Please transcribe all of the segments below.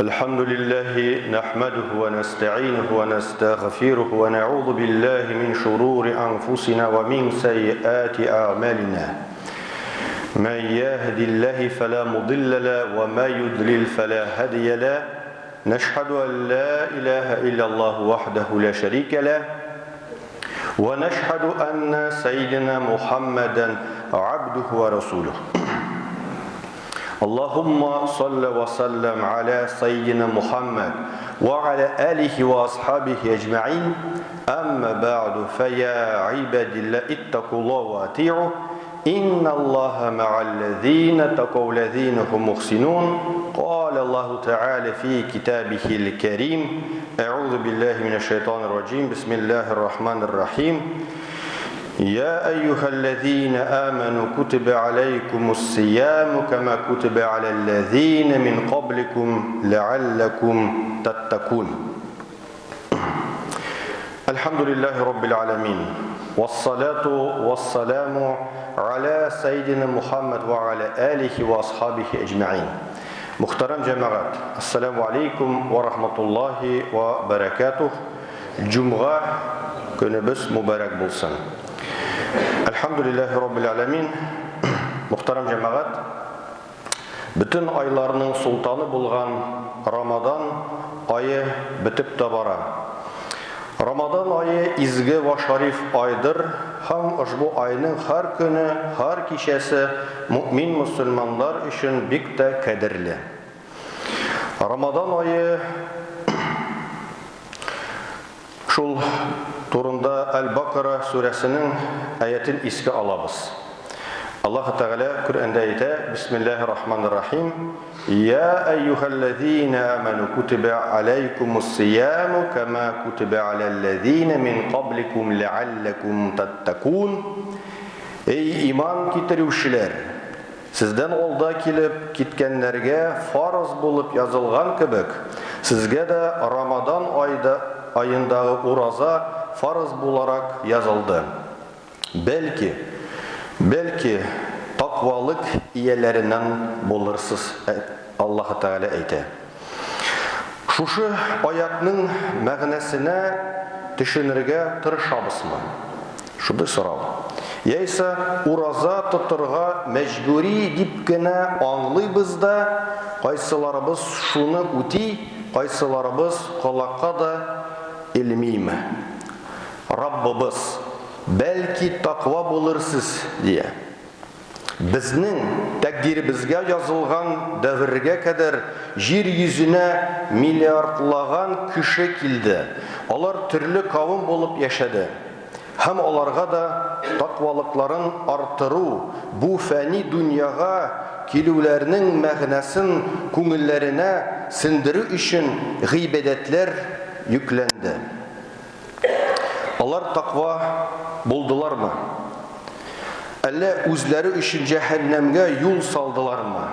الحمد لله نحمده ونستعينه ونستغفره ونعوذ بالله من شرور أنفسنا ومن سيئات أعمالنا من يهد الله فلا مضل له وما يضلل فلا هادي له نشهد أن لا إله إلا الله وحده لا شريك له ونشهد أن سيدنا محمدا عبده ورسوله اللهم صل وسلم على سيدنا محمد وعلى آله وأصحابه أجمعين أما بعد فيا عباد الله اتقوا الله وأطيعوا إن الله مع الذين اتقوا الذين هم محسنون قال الله تعالى في كتابه الكريم أعوذ بالله من الشيطان الرجيم بسم الله الرحمن الرحيم يا أيها الذين آمنوا كتب عليكم الصيام كما كتب على الذين من قبلكم لعلكم تتقون الحمد لله رب العالمين والصلاة والسلام على سيدنا محمد وعلى آله وأصحابه أجمعين محترم جماعات السلام عليكم ورحمة الله وبركاته جمعة كنبس مبارك بولسان Elhamdülillahi Rabbil Alamin. Muhtaram cemaat, bütün aylarının sultanı bulgan Ramazan ayı bitip de bara. Ramazan ayı izgi ve şarif aydır. Hem bu ayının her günü, her kişisi mümin Müslümanlar için bik de kadirli. Ramazan ayı şul turunda El-Bakara suresinin ayetin iski alabız. Allah Teala Kur'an'da ayette Bismillahirrahmanirrahim Ya eyyühellezine amenu kutibe aleykumus-siyamu kema kutibe alellezine min qablikum leallekum tattakun Ey iman getiruvchiler sizden olda kelip gitkenlerge farz bulup yazılgan kebek sizge de Ramazan ayındağı uraza farz bularak yazıldı. Belki takvalık iyelerinden bulursiz Allah Teala ayeti. Şuşu ayetinin мәгънәсенә düşünürge tırışabızmı? Şudur sorav. Яйса ураза тотырга мәҗбүри дип кенә аңлыйбыз да, кайсыларыбыз шуны үти, кайсыларыбыз колакка да ilmiyme. Rabbimiz belki takva bulursiz diye. Bizning takdirimizga yazılgan davrga kadar yer yüzüne milyardlagan kişi kildi. Onlar türlü kavim bulup yaşadı. Hem onlarga da takvalıkların artırı, bu fani dünyaga kilülerinin мәгънәсен күңелләренә sindiriu için gıybedetler yüklendi. Onlar takva buldular mı? Әллә үзләре için cehennemge yol saldılar mı?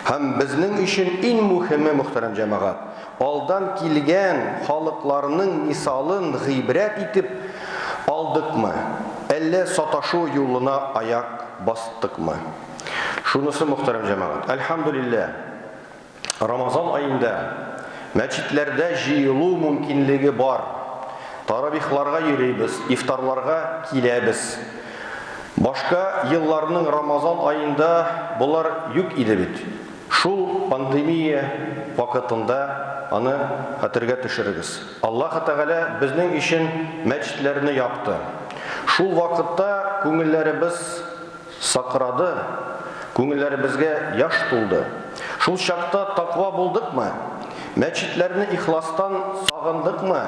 Hem bizning için en mühimi muhterem cemaat, aldan kilgen халыкларның misalın gıybret itip aldık mı? Әллә sataшу yoluna ayak bastık mı? Şunысы muhterem cemaat, elhamdülillah Ramazan ayında мәчетләрдә җыелу мөмкинлеге бар. Таравихларга йөрибез, ифтарларга киләбез. Башка елларның Рамазан ayında булар юк иде бит. Шул пандемия вакытында аны хәтергә төшерегез. Аллаһ Тәгалә безнең өчен мәчетләрне япты. Шул вакытта күңелләребез сакрады, күңелләребезгә яш тулды. Шул чакта таква булдыкмы? Мәчетләрне ихластан сагындыкмы?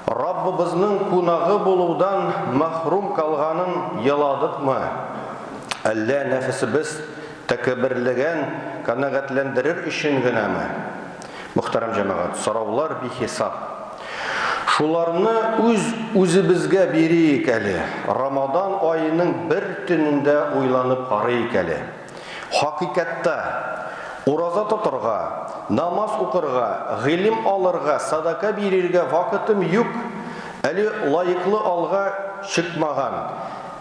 Раббыбызның кунагы булудан мәхрум калганын яладыкмы? Әллә нәфсебез тәкәбберлегән канәгатьләндерер өчен генәме? Мөхтәрәм җәмәгать, сораулар бихисап. Шуларны үзебезгә бирик әле. Рамазан айының бер төнендә уйланып карыйк әле. Хакыйкатта ураза тотырга, намаз укырга, гыйлем алырга, садака бирергә вакытым юк. Әле лайыклы алга чыкмаган,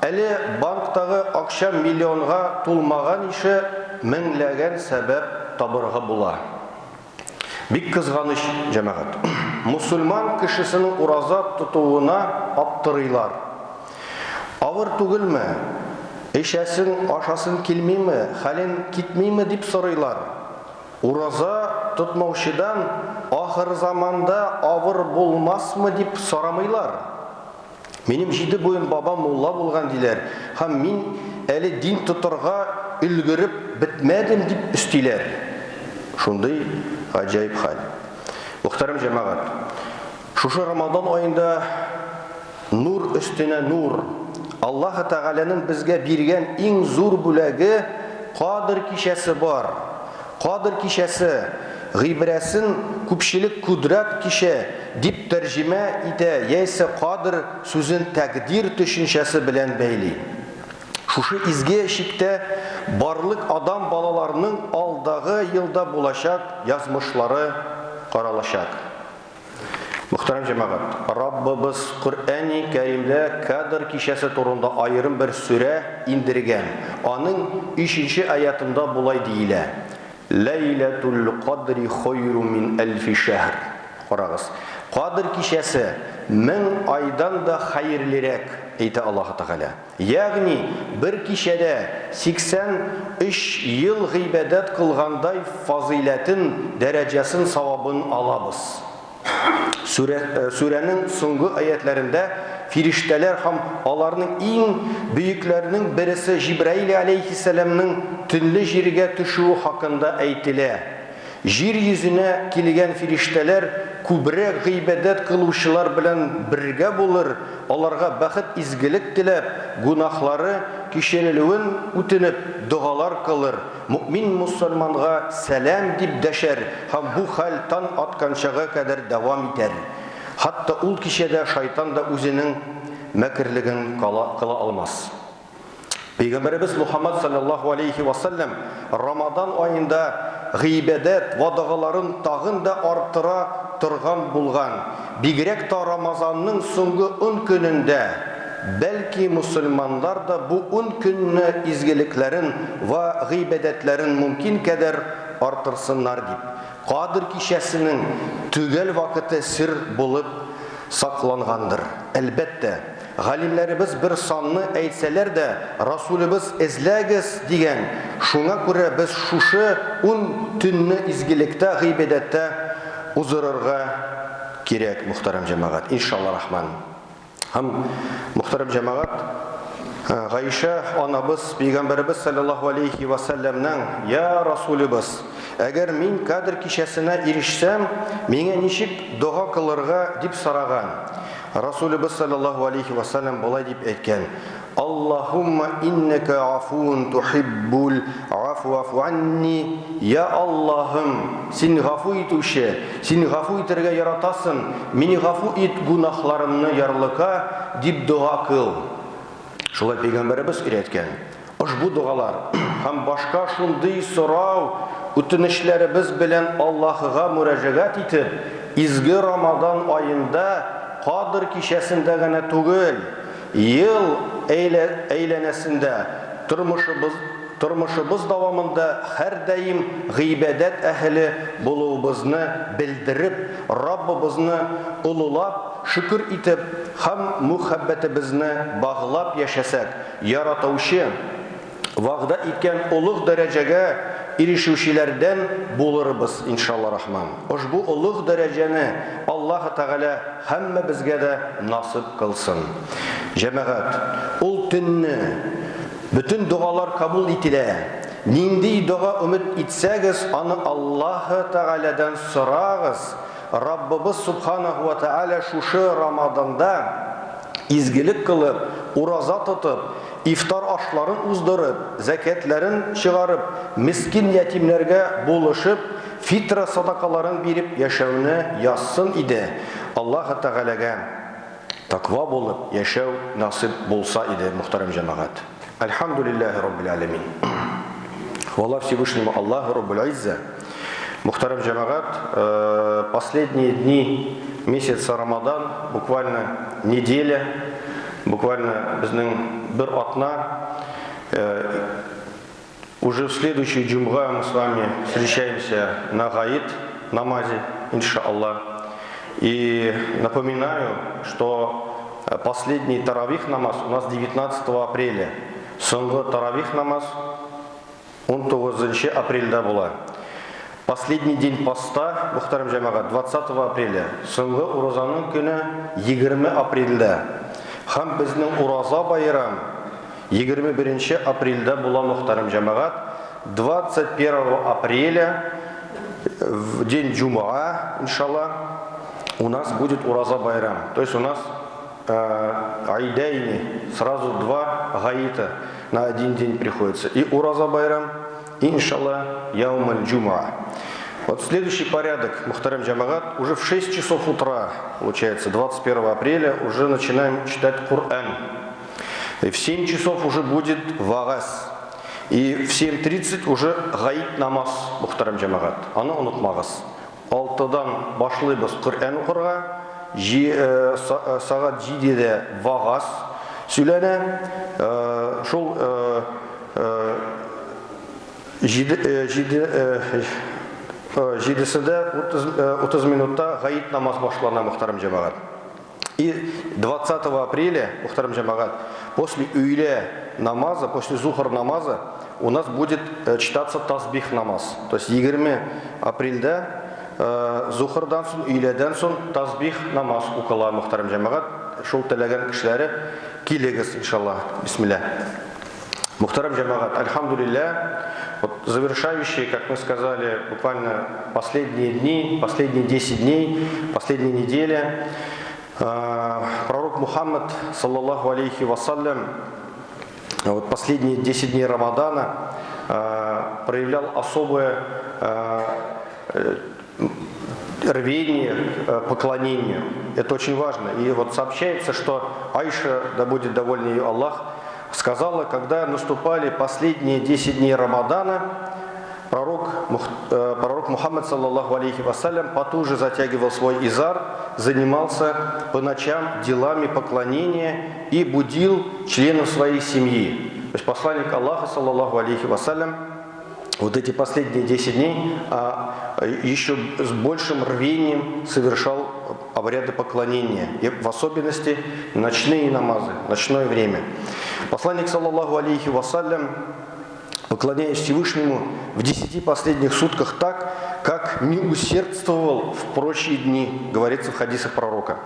әле банктагы акча миллионга тулмаган ише меңләгән сәбәп табырга була. Бик кызганыч җәмәгать. Мусульман кешесенең ураза тотуына аптырыйлар. Авыр түгелме? Эшәсен, ашасын килмиме? Хәлен китмиме дип сорыйлар. Ураза тотмаучыдан ахыр заманда авыр булмасмы дип сорамыйлар. Минем 7 буын бабам мулла булган диләр, һәм мин әле дин тотырга өлгереп бетмәдем дип өстиләр. Шундый гаҗәеп хәл. Мөхтәрәм җәмәгать, шушы Рамадан аенда нур өстенә нур, Аллаһ Тәгаләнең безгә биргән иң зур бүләге Кадр кичәсе бар. Кадр кичәсе гыйбрәсен күпчелек кудрат кичә дип тәрҗемә итә, яисә Кадр сүзен тәкъдир төшенчәсе белән бәйли. Шушы изге шиктә барлык адам балаларының алдагы елда булачак язмышлары каралачак. Мөхтәрәм җәмәгать, Раббыбыз Коръәни Кәримдә Кадр кичәсе турында аерым бер сүрә индергән. Аның 3-нче аятында булай диелә: Ләйләтул Кадри хойру мин әлфи шәһр. Карагыз, Кадр кичәсе 1000 айдан да хәерлерәк, әйтә Аллаһ Тәгалә. Ягъни бер кичәдә 83 ел гыйбадәт кылгандай фазиләтен, дәрәҗәсен, савабын алабыз. Сүрәнең соңгы аятларында фириштәләр һәм аларның иң бөекләренең берсе Җибраил алейхиссаламның төнле җиргә төшүе хакында әйтелә. Җир йөзенә килгән фириштәләр күбрәк гыйбадәт кылучылар белән бергә булыр, аларга бәхет, изгелек теләп, гунахлары кичерелүен үтенеп дугалар кылыр. Мөмин мусламанга сәлам дип дәшәр һәм бу хәл таң атканчага кадәр дәвам итәр. Хатта ул кичәдә шайтан да үзенең мәкерлеген кыла алмас. Пәйгамбәрбез Мухаммад саллаллаһу алейхи ва саллям Рамадан аенда гыйбадәт вадагаларын тагын да арттыра торган булган. Бигрәк та Рамазанның соңгы 10 көнендә, бәлки мусульманнар да бу 10 көнне изгелекләрен ва гыйбадәтләрен мөмкин кадәр арттырсыннар дип. Кадр кичәсенең түгел вакыты сир булып саклангандыр. Әлбәттә, галимнәребез бер санны әйтсәләр дә, Расулыбыз эзләгез дигән. Шуңа күрә без шушы 10 төнне изгелектә, гыйбадәттә узырырга кирәк, мөхтәрәм җәмәгать, иншалла рахман. Һәм мөхтәрәм җәмәгать, Гайша анабыз Пәйгамбәрбез саллаллаһу алейхи ва саллямның: "Я Расулыбыз, әгәр мин Кадр кичәсенә ирешсәм, миңа ничек дуга кылырга?" дип сораган. Расулыбыз саллаллаһу алейхи ва саллям болай дип әйткән: "Аллаһумма иннека афун тухиббул афва фу анни." Я Аллаһым, син гафу итүче, син гафу итәргә яратасың, мине гафу ит гунахларымны ярлыка дип дуга кыл. Шулай Пәйгамбәрбез өйрәткән. Ошбу дугалар һәм башка шундый сорау, үтенечләребез белән Аллаһыга мөрәҗәгать итеп, изге Рамадан аенда Кадр кичәсендә генә түгел, ел әйләнәсендә, тормышыбыз дәвамында һәр даим гыйбадәт әһле булуыбызны белдереп, Раббыбызны улылап, шөкер итеп һәм мөхәббәтебезне баглап яшәсәк, яратучы вәгъдә иткән улуг дәрәҗәгә ирешүчеләрдән булырбыз, иншалла рахман. Ошбу улуг дәрәҗәне Аллаһ Тәгалә һәммәбезгә дә насип кылсын. Җәмәгать, ул төнне bütün дугалар кабул ителә. Нинди дуга өмет итсәгез, аны Аллаһ Тәгаләдән сорагыз. Раббыбыз Субханаху ва Тәгалә шушы Рамаданда изгелек кылып, ураза тотып, ифтар ашларын уздырып, закатларын чыгарып, мискин ятимнәргә булышып, фитра садакаларын биреп яшәүне язсын иде. Аллаһ Тәгаләгә таква булып яшәү насип булса иде, мөхтәрәм җәмәгать. Альхамдулиллахи раббил алямин. Хвала Всевышнему Аллаху раббул изза. Мөхтәрәм җәмәгать, последние дни месяца Рамадан, буквально неделя, буквально безнең бер атна, уже в следующий джумга мы с вами встречаемся на Гаид, намазе, иншаллах. И напоминаю, что последний таравих намаз у нас 19 апреля. Соңғы таравих намаз 19 апрельда была. Последний день поста, мұхтарым жамағат, 20 апреля. Соңғы уразаның күні 20 апрельда. Хам біздің ураза байрам 21 апрельда была, мұхтарым жамағат. 21 апреля, в день Джумаа, иншаллах, у нас будет ураза байрам. То есть у нас айдайни, сразу два гаита на один день приходится. И ураза байрам, и, иншаллах, яумаль джумаа. Вот следующий порядок, мухтарам джамагат, уже в 6 часов утра, получается, 21 апреля, уже начинаем читать Коран. И в 7 часов уже будет вагас. И в 7:30 уже гаит намаз, мухтарам джамагат. Аны унутмагыз. 6-дан башлыйбыз Коран укырга, сағат 7-де вагас сөйләнә. Шул 7-сінде 30 минутта гаит намаз башлана, мухтарам джамагат. И 20 апреля, мухтарам джамагат, после үйле намаза, после зухар намаза, у нас будет читаться тазбих намаз. То есть 20 апрельда зухардан соң, үйледен соң тазбих намаз укыла, мухтарам джамагат. Шул теләгән кешеләре килегез, иншаллах. Бисмилля. Мухтарам джамагат, альхамдулилля. Вот завершающие, как мы сказали, буквально последние дни, последние 10 дней, последние недели, пророк Мухаммад, саллаллаху алейхи вассалям, вот последние 10 дней Рамадана проявлял особое рвение к поклонению. Это очень важно. И вот сообщается, что Айша, да будет доволен ее Аллах, сказала, когда наступали последние 10 дней Рамадана, пророк Мухаммад, саллаллаху алейхи вассалям, потуже затягивал свой изар, занимался по ночам делами поклонения и будил членов своей семьи. То есть посланник Аллаха, саллаллаху алейхи вассалям, вот эти последние 10 дней еще с большим рвением совершал обряды поклонения, и в особенности ночные намазы, ночное время. Посланник, саллаллаху алейхи вассалям, поклоняясь Всевышнему в 10 последних сутках так, как не усердствовал в прочие дни, говорится в хадисах пророка.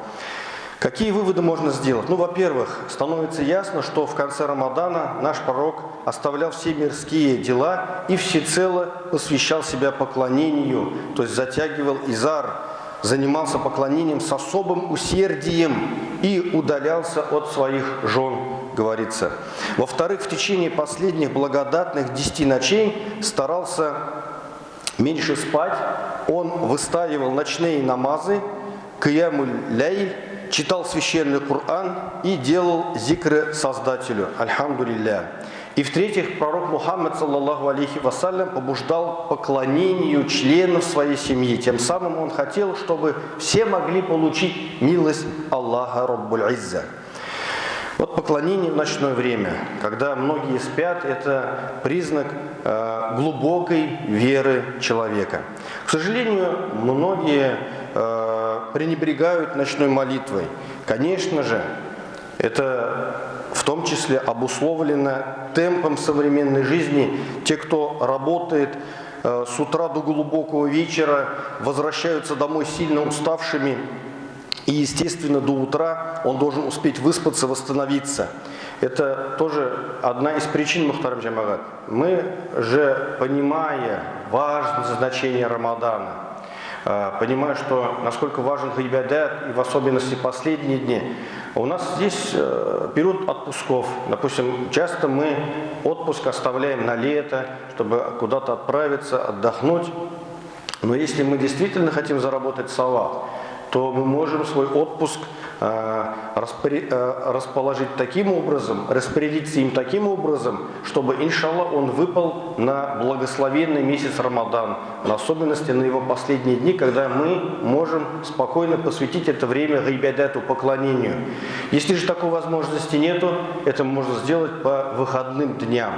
Какие выводы можно сделать? Ну, во-первых, становится ясно, что в конце Рамадана наш пророк оставлял все мирские дела и всецело посвящал себя поклонению, то есть затягивал изар, занимался поклонением с особым усердием и удалялся от своих жен, говорится. Во-вторых, в течение последних благодатных 10 ночей старался меньше спать, он выстаивал ночные намазы, киямуль лейль, читал священный Коран и делал зикры Создателю. Альхамдулилля. И в-третьих, пророк Мухаммад, саллаллаху алейхи вассалям, побуждал поклонению членов своей семьи. Тем самым он хотел, чтобы все могли получить милость Аллаха Раббуль Изза. Вот поклонение в ночное время, когда многие спят, это признак глубокой веры человека. К сожалению, многие пренебрегают ночной молитвой. Конечно же, это в том числе обусловлено темпом современной жизни. Те, кто работает с утра до глубокого вечера, возвращаются домой сильно уставшими. И, естественно, до утра он должен успеть выспаться, восстановиться. Это тоже одна из причин, мухтарам джамагат. Мы же, понимая важность значения Рамадана, понимая, что насколько важен ибадат, и в особенности последние дни, у нас здесь период отпусков. Допустим, часто мы отпуск оставляем на лето, чтобы куда-то отправиться, отдохнуть. Но если мы действительно хотим заработать саваб, то мы можем свой отпуск расположить таким образом, распорядиться им таким образом, чтобы, иншаллах, он выпал на благословенный месяц Рамадан, в особенности на его последние дни, когда мы можем спокойно посвятить это время гайбадату, поклонению. Если же такой возможности нету, это можно сделать по выходным дням.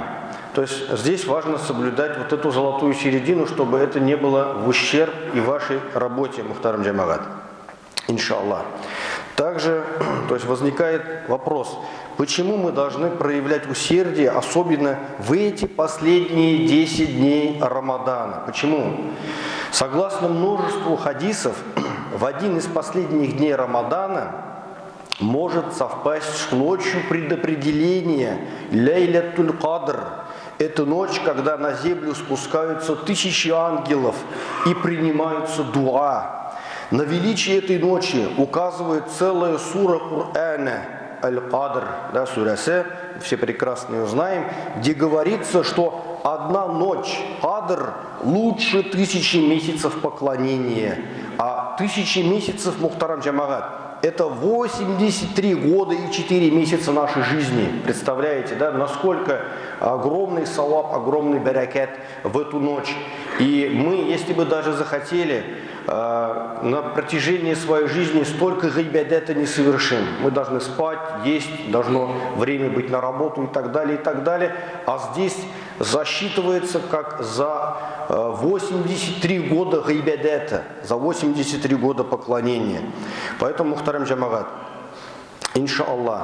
То То есть здесь важно соблюдать вот эту золотую середину, чтобы это не было в ущерб и вашей работе, мухтарам джамагат. Иншаллах. Также, то есть возникает вопрос, почему мы должны проявлять усердие, особенно в эти последние 10 дней Рамадана? Почему? Согласно множеству хадисов, в один из последних дней Рамадана может совпасть с ночью предопределения Лейлятуль Кадр. Это ночь, когда на землю спускаются тысячи ангелов и принимаются дуа. На величие этой ночи указывает целая сура Кур'ана Аль-Кадр, да, сурасы, все прекрасно ее знаем, где говорится, что одна ночь Кадр лучше 1000 месяцев поклонения, а 1000 месяцев, мухтарам джамагат, это 83 года и 4 месяца нашей жизни. Представляете, да, насколько огромный саваб, огромный баракат в эту ночь. И мы, если бы даже захотели, на протяжении своей жизни столько гайбадата не совершим. Мы должны спать, есть, должно время быть на работу и так далее, и так далее. А здесь засчитывается как за 83 года гайбадата, за 83 года поклонения. Поэтому, мухтарам джамагат, иншаллах,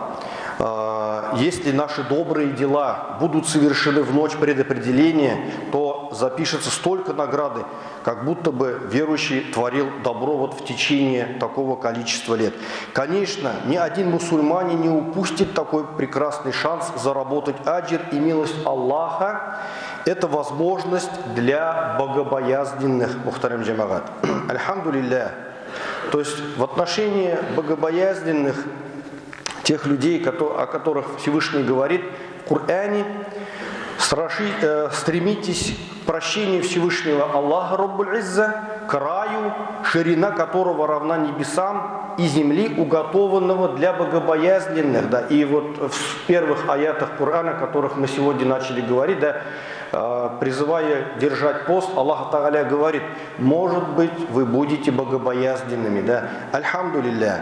если наши добрые дела будут совершены в ночь предопределения, то запишется столько награды, как будто бы верующий творил добро вот в течение такого количества лет. Конечно, ни один мусульманин не упустит такой прекрасный шанс заработать аджир и милость Аллаха. Это возможность для богобоязненных, мухтарам джамагат. Альхамдулиллах. То есть в отношении богобоязненных, тех людей, о которых Всевышний говорит в Коране, стремитесь к прощению Всевышнего Аллаха Раббуль Изза, краю, ширина которого равна небесам, и земли, уготованного для богобоязненных. Да. И вот в первых аятах Корана, о которых мы сегодня начали говорить, да, призывая держать пост, Аллах Тааля говорит, может быть, вы будете богобоязненными. Да. Альхамдулиллах.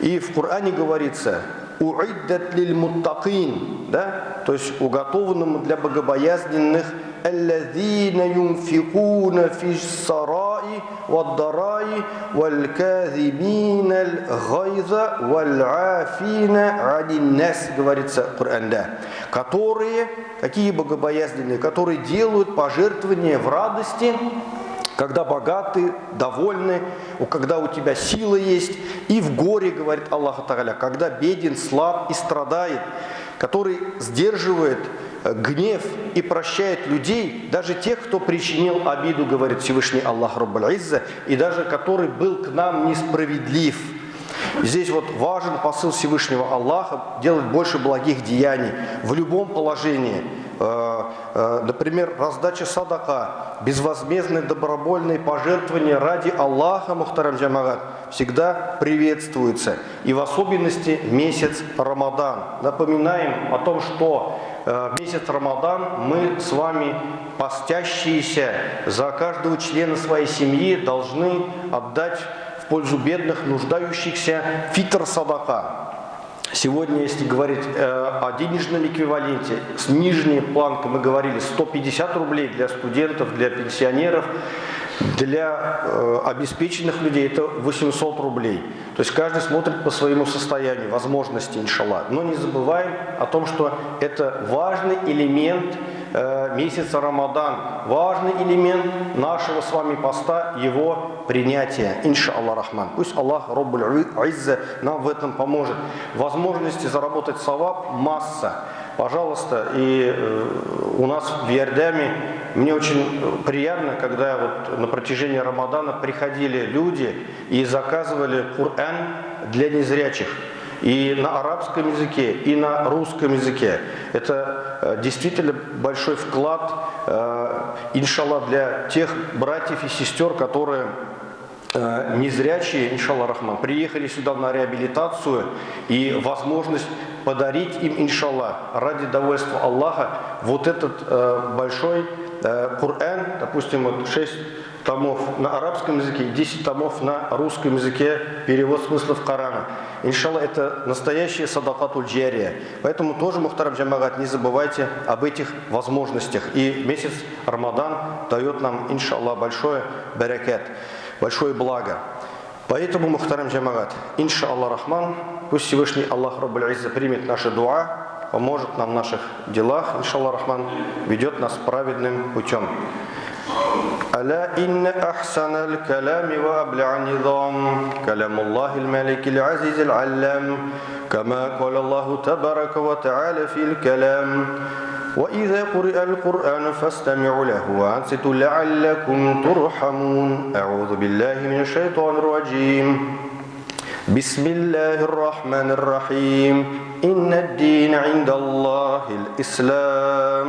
И в Коране говорится, «Уиддат лиль муттакин», да? То есть уготованному для богобоязненных, «Аллазина юнфикуна фиссараи ваддараи вальказибина аль-гайза валь'афина аниннас», говорится в Коране, да. Которые, какие богобоязненные, которые делают пожертвования в радости, когда богаты, довольны, когда у тебя сила есть, и в горе, говорит Аллах Тааля, когда беден, слаб и страдает, который сдерживает гнев и прощает людей, даже тех, кто причинил обиду, говорит Всевышний Аллах Раббуль Изза, и даже который был к нам несправедлив. Здесь вот важен посыл Всевышнего Аллаха делать больше благих деяний в любом положении. Например, раздача садака, безвозмездные добровольные пожертвования ради Аллаха, мухтарам джамагат, всегда приветствуется. И в особенности месяц Рамадан. Напоминаем о том, что месяц Рамадан мы с вами, постящиеся за каждого члена своей семьи, должны отдать в пользу бедных, нуждающихся фитр садака. Сегодня, если говорить о денежном эквиваленте, с нижней планкой мы говорили 150 рублей для студентов, для пенсионеров, для обеспеченных людей это 800 рублей. То есть каждый смотрит по своему состоянию, возможности, иншаллах. Но не забываем о том, что это важный элемент месяца Рамадан, важный элемент нашего с вами поста, его принятия, иншаллах рахман. Пусть Аллах Раббуль Изза нам в этом поможет. Возможности заработать саваб масса. Пожалуйста, и у нас в Иордаме мне очень приятно, когда вот на протяжении Рамадана приходили люди и заказывали Коран для незрячих. И на арабском языке, и на русском языке. Это действительно большой вклад, иншаллах, для тех братьев и сестер, которые незрячие, иншаллах рахман, приехали сюда на реабилитацию, и возможность подарить им, иншаллах, ради довольства Аллаха, вот этот большой Коран, допустим, вот 6 томов на арабском языке и 10 томов на русском языке, перевод смыслов Корана. Иншаллах, это настоящая садакатуль джария. Поэтому тоже, мухтарам джамагат, не забывайте об этих возможностях. И месяц Рамадан дает нам, иншаллах, большое баракат, большое благо. Поэтому, мухтарам джамагат, иншаллах рахман, пусть Всевышний Аллах Раббуль Изза примет наши дуа, поможет нам в наших делах, иншаллах рахман, ведет нас праведным путем. ألا إن أحسن الكلام وأبلع النظام كلام الله الملك العزيز العلام كما قال الله تبارك وتعالى في الكلام وإذا قرئ القرآن فاستمعوا له وأنصتوا لعلكم ترحمون أعوذ بالله من الشيطان الرجيم بسم الله الرحمن الرحيم إن الدين عند الله الإسلام